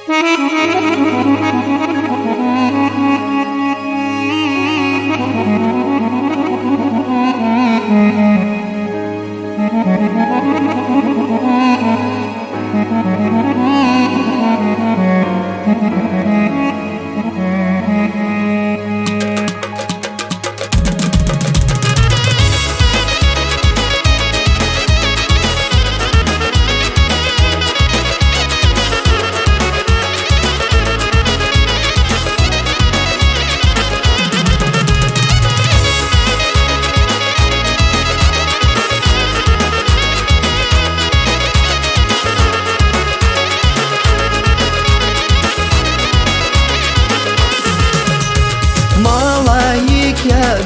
Я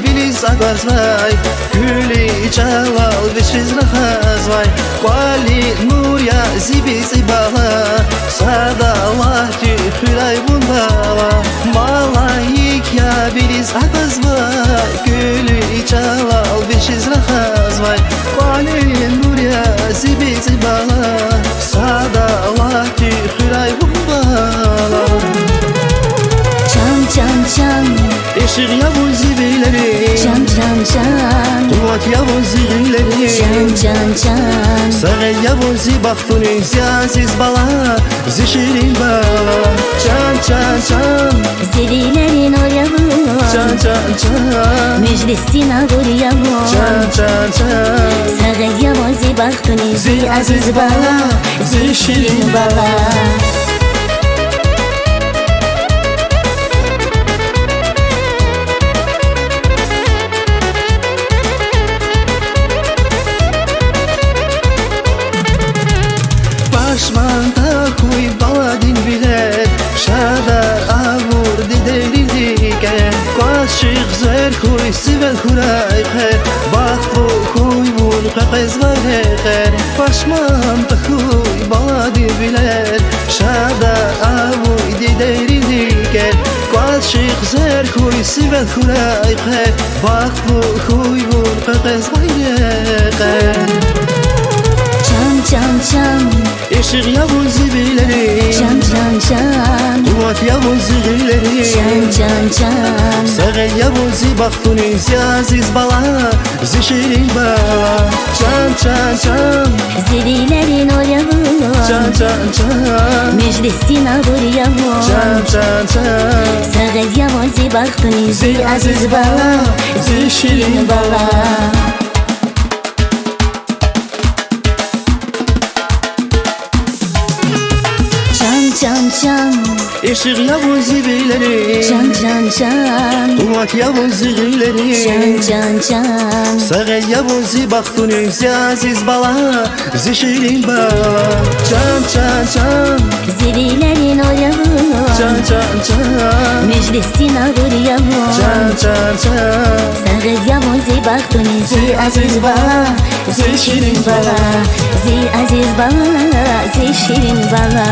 билис агвазвай, Гүли чалал вишиз рахазвай, Квали нуря зиби зибала, Садалати хюрай бундала. Малайик я билис агвазвай, Гүли чалал вишиз рахазвай, Квали нуря зиби зибала, Садалати хюрай бундала. Can can can, Eşik yavuz zibileri, can can can, Kuvat yavuz zibileri, can can can, Sağı yavuz zibaktuni ziyaziz bala, Zişirin bala. Can can can, zelilerin oyalı, can can can, Meclisin ağıryalı, can can can, Sağı yavazi baktuni Zi aziz bala, Zişirin bala. Başmanda huy baladin bilet, Şada avur dideri dike, Kaşık zer huy sivel huray kher, Bak bu huy vur kakez var kher. Başmanda huy baladin bilet, Şada avur dideri dike, Kaşık zer huy sivel huray kher, Bak bu huy vur kakez var kher. Can can can, Eşik yavuz zibileri, can can can, Kuvat yavuz zibileri, can can can, Sağı yavuz zibaktuni ziyaziz bala, Zişirin bala. Can can can, zelilerin oyalı, can can can, Meclisin ağıryalı, can can can, Sağı yavazi baktuni Zi aziz bala, Zişirin bala. Can can, Eşik yavuz zibileri, can can can, Kuvat yavuz zibileri, can can can, Sağı yavuz zibaktuni ziyaziz bala, Zişirin bala. Can can can, zelilerin oyalı, can can can, Meclisin ağıryalı, can can can, Sağı yavazi baktuni Zi aziz bala, Zişirin bala. Zi aziz bala, Zişirin bala.